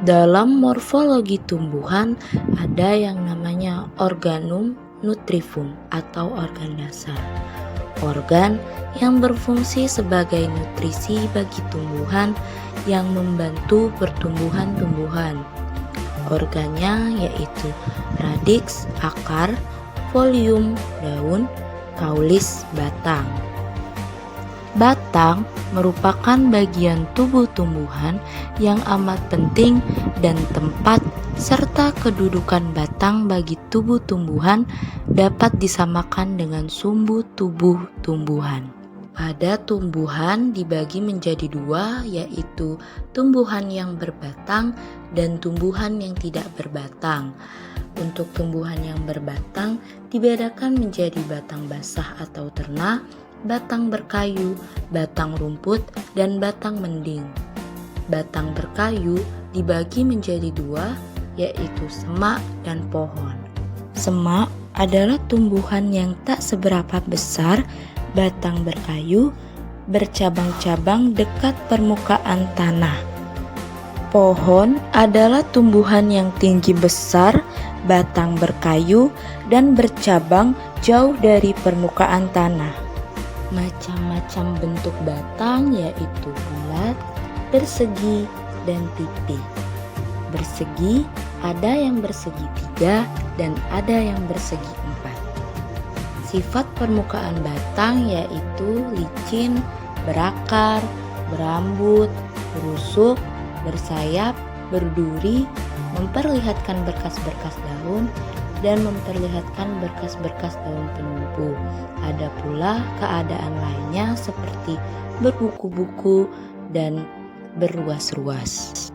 Dalam morfologi tumbuhan ada yang namanya organum nutrivum atau organ dasar. Organ yang berfungsi sebagai nutrisi bagi tumbuhan yang membantu pertumbuhan tumbuhan. Organnya yaitu radiks, akar, folium, daun, kaulis, batang. Batang merupakan bagian tubuh tumbuhan yang amat penting dan tempat serta kedudukan batang bagi tubuh tumbuhan dapat disamakan dengan sumbu tubuh tumbuhan. Pada tumbuhan dibagi menjadi dua, yaitu tumbuhan yang berbatang dan tumbuhan yang tidak berbatang. Untuk tumbuhan yang berbatang dibedakan menjadi batang basah atau ternak, batang berkayu, batang rumput, dan batang mending. Batang berkayu dibagi menjadi dua, yaitu semak dan pohon. Semak adalah tumbuhan yang tak seberapa besar, batang berkayu, bercabang-cabang dekat permukaan tanah. Pohon adalah tumbuhan yang tinggi besar, batang berkayu, dan bercabang jauh dari permukaan tanah. Macam-macam bentuk batang yaitu bulat, persegi, dan tipi. Bersegi ada yang bersegi 3 dan ada yang bersegi 4. Sifat permukaan batang yaitu licin, berakar, berambut, berusuk, bersayap, berduri, memperlihatkan berkas-berkas daun, dan memperlihatkan berkas-berkas daun penumbuh. Ada pula keadaan lainnya seperti berbuku-buku dan berruas-ruas.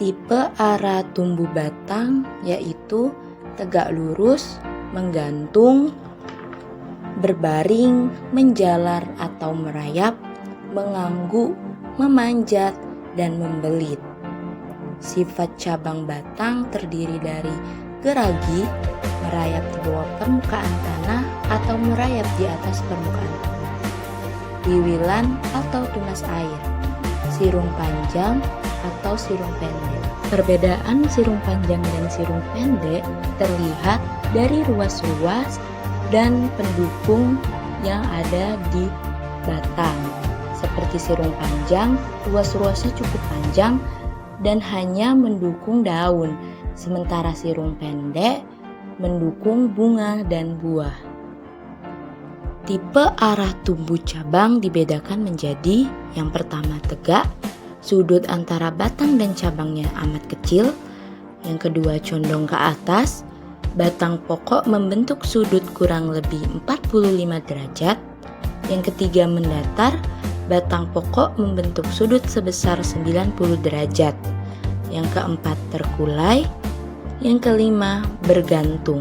Tipe arah tumbuh batang yaitu tegak lurus, menggantung, berbaring, menjalar atau merayap, mengangguk, memanjat, dan membelit. Sifat cabang batang terdiri dari geragi, merayap di bawah permukaan tanah atau merayap di atas permukaan tanah, wiwilan atau tunas air, sirung panjang atau sirung pendek. Perbedaan sirung panjang dan sirung pendek terlihat dari ruas-ruas dan pendukung yang ada di batang. Seperti sirung panjang, ruas-ruasnya cukup panjang dan hanya mendukung daun, sementara sirung pendek mendukung bunga dan buah. Tipe arah tumbuh cabang dibedakan menjadi yang pertama tegak, sudut antara batang dan cabangnya amat kecil. Yang kedua condong ke atas, batang pokok membentuk sudut kurang lebih 45 derajat. Yang ketiga mendatar, batang pokok membentuk sudut sebesar 90 derajat. Yang keempat terkulai. Yang kelima bergantung.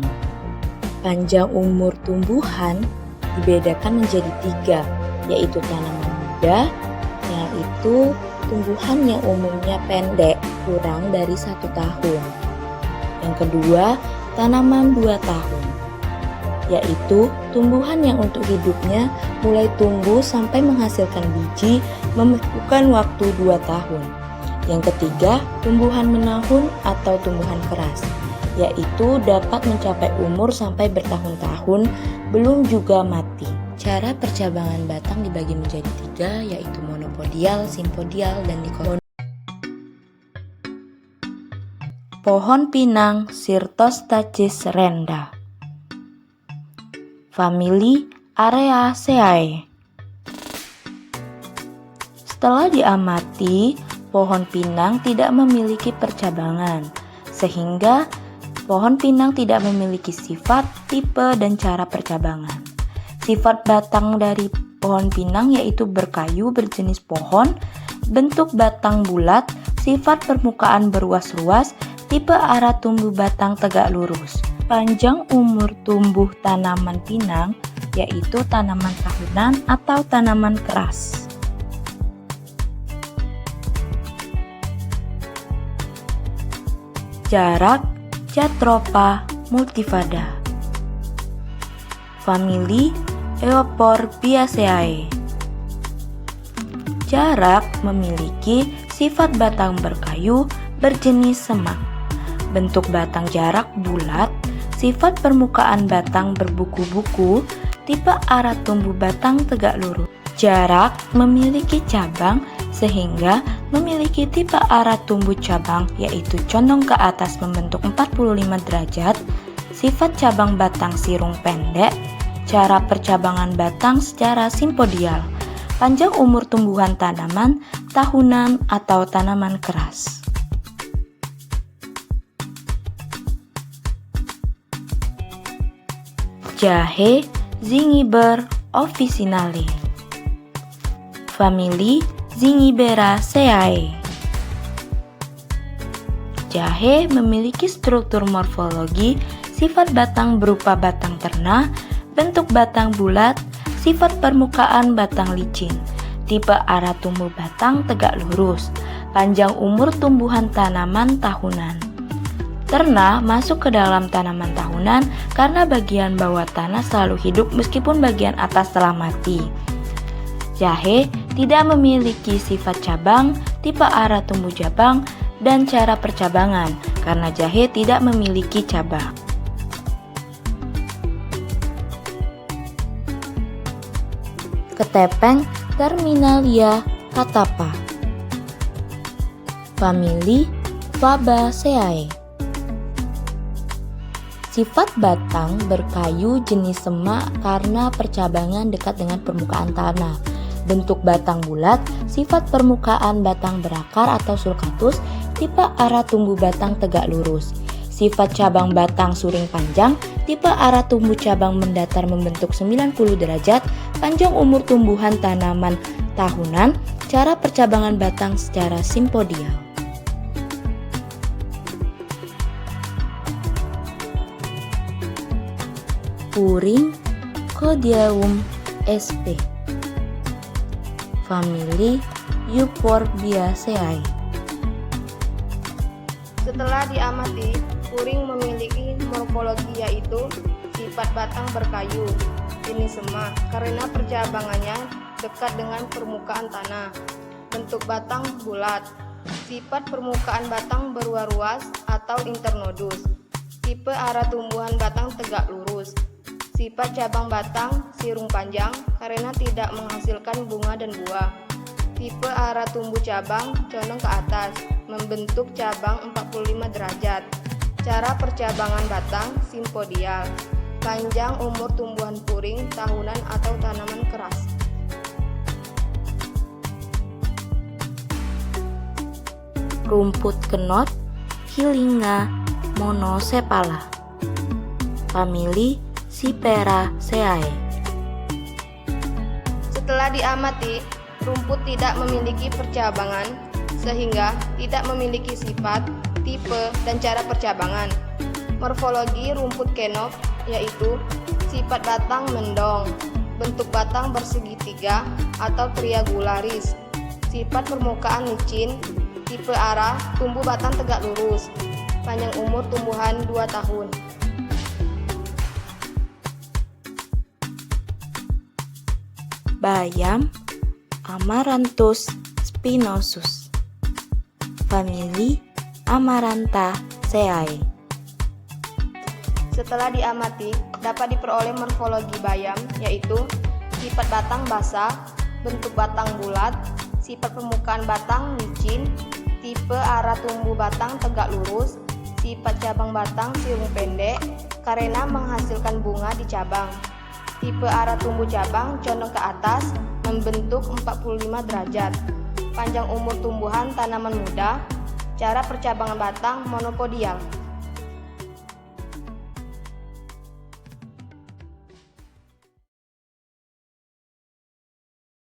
Panjang umur tumbuhan dibedakan menjadi 3, yaitu tanaman muda, yaitu tumbuhan yang umumnya pendek, kurang dari 1 tahun. Yang kedua, tanaman 2 tahun, yaitu tumbuhan yang untuk hidupnya mulai tumbuh sampai menghasilkan biji memerlukan waktu 2 tahun. Yang ketiga, tumbuhan menahun atau tumbuhan keras, yaitu dapat mencapai umur sampai bertahun-tahun belum juga mati. Cara percabangan batang dibagi menjadi 3, yaitu monopodial, simpodial, dan dikotomi. Pohon pinang Cyrtostachys renda. Famili Areaceae. Setelah diamati, pohon pinang tidak memiliki percabangan, sehingga pohon pinang tidak memiliki sifat, tipe, dan cara percabangan. Sifat batang dari pohon pinang yaitu berkayu berjenis pohon, bentuk batang bulat, sifat permukaan beruas-ruas, tipe arah tumbuh batang tegak lurus. Panjang umur tumbuh tanaman pinang yaitu tanaman tahunan atau tanaman keras. Jarak Jatropha multifada. Famili Euphorbiaceae. Jarak memiliki sifat batang berkayu, berjenis semak. Bentuk batang jarak bulat, sifat permukaan batang berbuku-buku, tipe arah tumbuh batang tegak lurus. Jarak memiliki cabang sehingga memiliki tipe arah tumbuh cabang yaitu condong ke atas membentuk 45 derajat. Sifat cabang batang sirung pendek. Cara percabangan batang secara simpodial. Panjang umur tumbuhan tanaman tahunan atau tanaman keras. Jahe Zingiber officinale. Famili Zingiberaceae. Jahe memiliki struktur morfologi, sifat batang berupa batang ternah, bentuk batang bulat, sifat permukaan batang licin, tipe arah tumbuh batang tegak lurus, panjang umur tumbuhan tanaman tahunan. Ternah masuk ke dalam tanaman tahunan karena bagian bawah tanah selalu hidup meskipun bagian atas telah mati. Jahe tidak memiliki sifat cabang, tipe arah tumbuh cabang, dan cara percabangan karena jahe tidak memiliki cabang. Ketepeng Terminalia catapa. Famili Fabaceae. Sifat batang berkayu jenis semak karena percabangan dekat dengan permukaan tanah. Bentuk batang bulat, sifat permukaan batang berakar atau sulcatus, tipe arah tumbuh batang tegak lurus. Sifat cabang batang suring panjang, tipe arah tumbuh cabang mendatar membentuk 90 derajat, panjang umur tumbuhan tanaman tahunan, cara percabangan batang secara simpodial. Puring Codium sp. Famili Euphorbiaceae. Setelah diamati, puring memiliki morfologi yaitu sifat batang berkayu, jenis semak karena percabangannya dekat dengan permukaan tanah. Bentuk batang bulat, sifat permukaan batang berruas-ruas atau internodus. Tipe arah tumbuhan batang tegak lurus. Sifat cabang batang sirung panjang karena tidak menghasilkan bunga dan buah. Tipe arah tumbuh cabang condong ke atas, membentuk cabang 45 derajat. Cara percabangan batang simpodial. Panjang umur tumbuhan puring tahunan atau tanaman keras. Rumput kenot Hylinga monosepala. Famili Cyperaceae. Setelah diamati, rumput tidak memiliki percabangan sehingga tidak memiliki sifat, tipe, dan cara percabangan. Morfologi rumput kenop yaitu sifat batang mendong, bentuk batang bersegitiga atau triangularis, sifat permukaan licin, tipe arah tumbuh batang tegak lurus, panjang umur tumbuhan 2 tahun. Bayam Amaranthus spinosus. Famili Amaranthaceae. Setelah diamati, dapat diperoleh morfologi bayam yaitu sifat batang basah, bentuk batang bulat, sifat permukaan batang licin, tipe arah tumbuh batang tegak lurus, sifat cabang batang sirung pendek karena menghasilkan bunga di cabang. Tipe arah tumbuh cabang condong ke atas, membentuk 45 derajat. Panjang umur tumbuhan tanaman muda. Cara percabangan batang monopodial.